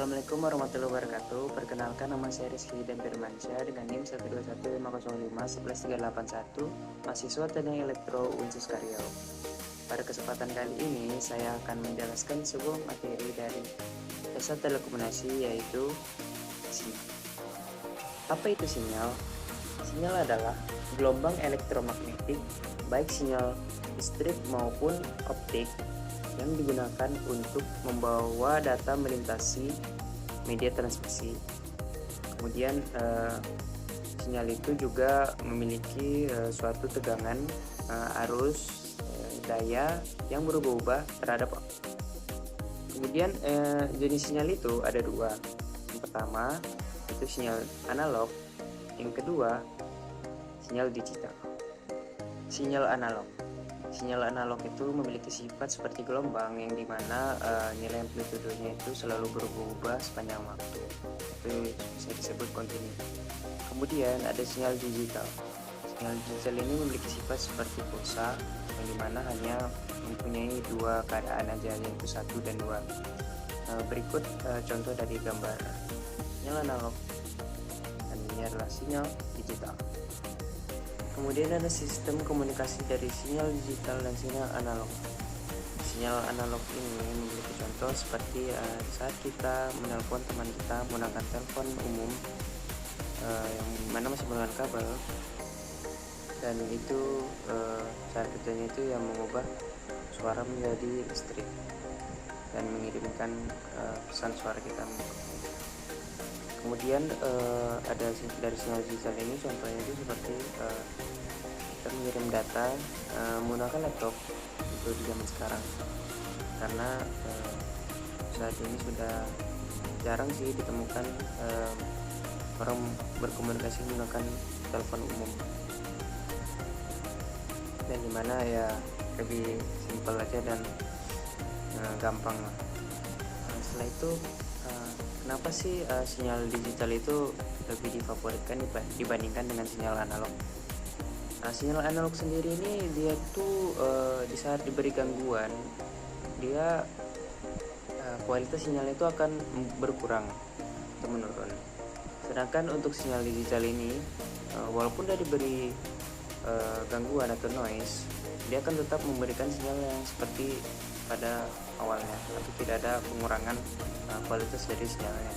Assalamualaikum warahmatullahi wabarakatuh. Perkenalkan, nama saya Rizky dan Firmansyah dengan NIM 1215505 mahasiswa Teknik Elektro Unsus Karyau. Pada kesempatan kali ini saya akan menjelaskan sebuah materi dari dasar telekomunikasi, yaitu sinyal. Apa itu sinyal? Sinyal adalah gelombang elektromagnetik, baik sinyal listrik maupun optik, yang digunakan untuk membawa data melintasi media transmisi. Kemudian sinyal itu juga memiliki suatu tegangan, arus, daya yang berubah-ubah terhadap waktu. Kemudian jenis sinyal itu ada dua. Yang pertama itu sinyal analog, yang kedua sinyal digital. Sinyal analog itu memiliki sifat seperti gelombang, yang dimana nilai amplitudenya itu selalu berubah sepanjang waktu. Itu bisa disebut kontinu. Kemudian ada sinyal digital. Sinyal digital ini memiliki sifat seperti pulsa, yang dimana hanya mempunyai dua keadaan aja, yaitu 1 dan 2. Berikut contoh dari gambar sinyal analog, dan ini adalah sinyal digital. Kemudian ada sistem komunikasi dari sinyal digital dan sinyal analog. Sinyal analog ini memiliki contoh seperti saat kita menelpon teman kita menggunakan telepon umum, yang mana masih menggunakan kabel, dan itu cara kerjanya itu yang mengubah suara menjadi listrik dan mengirimkan pesan suara kita. Kemudian ada dari sinyal digital ini, contohnya itu seperti kita mengirim data menggunakan laptop itu di zaman sekarang, karena saat ini sudah jarang sih ditemukan orang berkomunikasi menggunakan telepon umum, dan dimana ya lebih simpel aja dan gampang. Setelah itu kenapa sih sinyal digital itu lebih difavoritkan dibandingkan dengan sinyal analog? Sinyal analog sendiri ini dia tuh di saat diberi gangguan, dia kualitas sinyal itu akan berkurang atau menurun. Sedangkan untuk sinyal digital ini, walaupun dia diberi gangguan atau noise, dia akan tetap memberikan sinyal yang seperti pada awalnya, atau tidak ada pengurangan kualitas dari sinyalnya.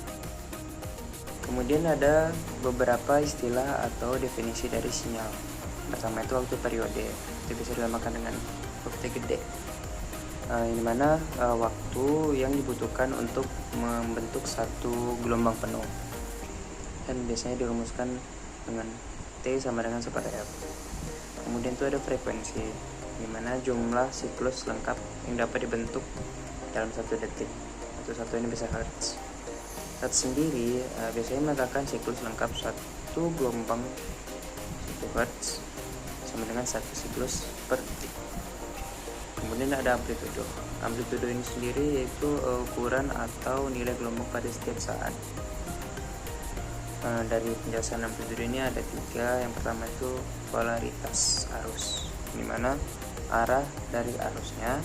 Kemudian ada beberapa istilah atau definisi dari sinyal. Pertama itu waktu periode, itu bisa dinamakan dengan waktu gede, yang dimana waktu yang dibutuhkan untuk membentuk satu gelombang penuh, dan biasanya dirumuskan dengan T sama dengan 1/F. Kemudian itu ada frekuensi, dimana jumlah siklus lengkap yang dapat dibentuk dalam 1 detik, atau satu ini bisa hertz. Hertz sendiri biasanya mengatakan siklus lengkap satu gelombang 1 hertz sama dengan 1 siklus per detik. Kemudian ada amplitudo. Amplitudo ini sendiri yaitu ukuran atau nilai gelombang pada setiap saat. Dari penjelasan amplitudo ini ada 3. Yang pertama itu polaritas arus, dimana arah dari arusnya.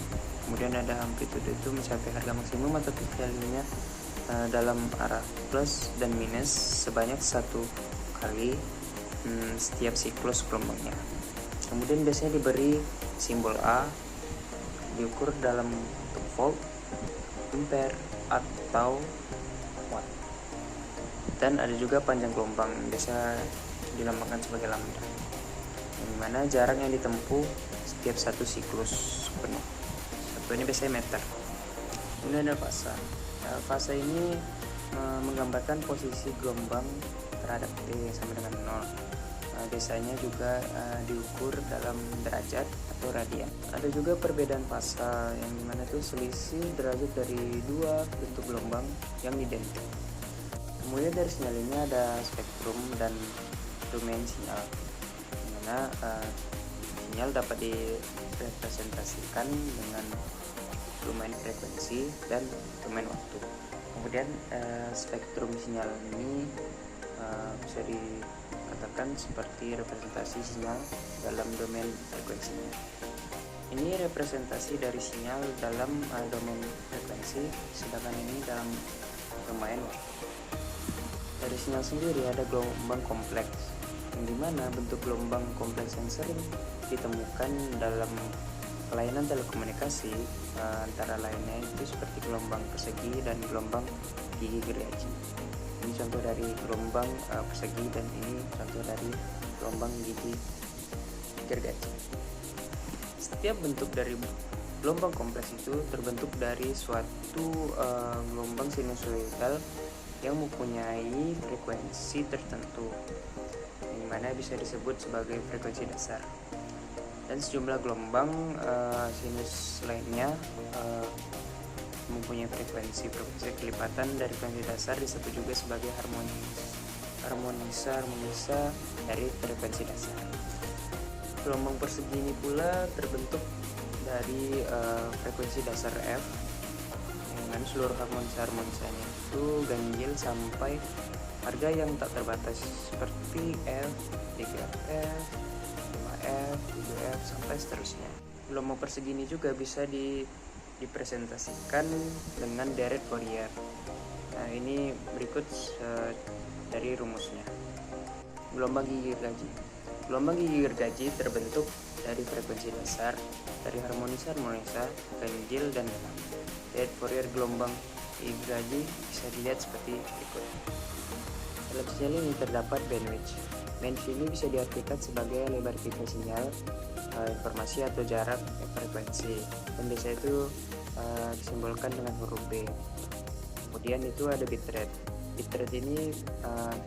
Kemudian ada amplitudo itu mencapai harga maksimum atau peak value-nya dalam arah plus dan minus sebanyak 1 kali setiap siklus gelombangnya. Kemudian biasanya diberi simbol A, diukur dalam bentuk volt, ampere, atau watt. Dan ada juga panjang gelombang, biasa dinamakan sebagai lambda, yang dimana jarak yang ditempuh setiap 1 siklus penuh. Satu ini biasanya meter. Kemudian ada fasa. Fasa ini menggambarkan posisi gelombang terhadap T sama dengan 0. Biasanya juga diukur dalam derajat atau radian. Ada juga perbedaan fasa, yang dimana itu selisih derajat dari 2 bentuk gelombang yang identik. Kemudian dari sinyal ini ada spektrum dan domain sinyal, dimana sinyal dapat direpresentasikan dengan domain frekuensi dan domain waktu. Kemudian spektrum sinyal ini bisa dikatakan seperti representasi sinyal dalam domain frekuensinya. Ini representasi dari sinyal dalam domain frekuensi, sedangkan ini dalam bermain. Dari sinyal sendiri ada gelombang kompleks, yang dimana bentuk gelombang kompleks yang sering ditemukan dalam pelayanan telekomunikasi antara lainnya itu seperti gelombang persegi dan gelombang gigi gergaji. Ini contoh dari gelombang persegi dan ini contoh dari gelombang gigi gergaji. Setiap bentuk dari gelombang kompleks itu terbentuk dari suatu gelombang sinusoidal yang mempunyai frekuensi tertentu, yang mana bisa disebut sebagai frekuensi dasar. Dan sejumlah gelombang sinus lainnya mempunyai frekuensi kelipatan dari frekuensi dasar, disebut juga sebagai harmonisa dari frekuensi dasar. Gelombang persegi ini pula terbentuk dari frekuensi dasar F, dengan seluruh harmonisanya itu ganjil sampai harga yang tak terbatas seperti F, 3F, 5F, 7F, sampai seterusnya. Gelombang persegi ini juga bisa dipresentasikan dengan deret Fourier. Nah, ini berikut dari rumusnya. Gelombang gigi gergaji. Gelombang gigi gergaji terbentuk dari frekuensi dasar, dari harmonisa, ganjil, dan genap. Deret Fourier gelombang gigi gergaji bisa dilihat seperti berikut. Dalam sinyal ini terdapat bandwidth. Bandwidth ini bisa diartikan sebagai lebar tipe sinyal, informasi atau jarak frekuensi, dan biasa itu disimbolkan dengan huruf B. Kemudian itu ada bitrate. Bitrate ini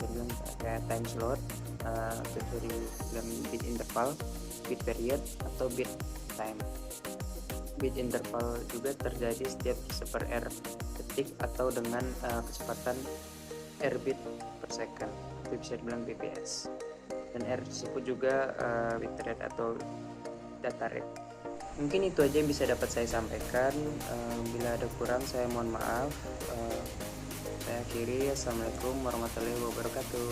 terbilang kayak time slot, atau dari dalam bit interval, bit period, atau bit time. Bit interval juga terjadi setiap seper-r detik atau dengan kecepatan r bit per second, itu bisa dibilang bps. Dan r disebut juga bitrate atau data rate. Mungkin itu aja yang bisa dapat saya sampaikan. Bila ada kurang saya mohon maaf. Saya akhiri. Assalamualaikum warahmatullahi wabarakatuh.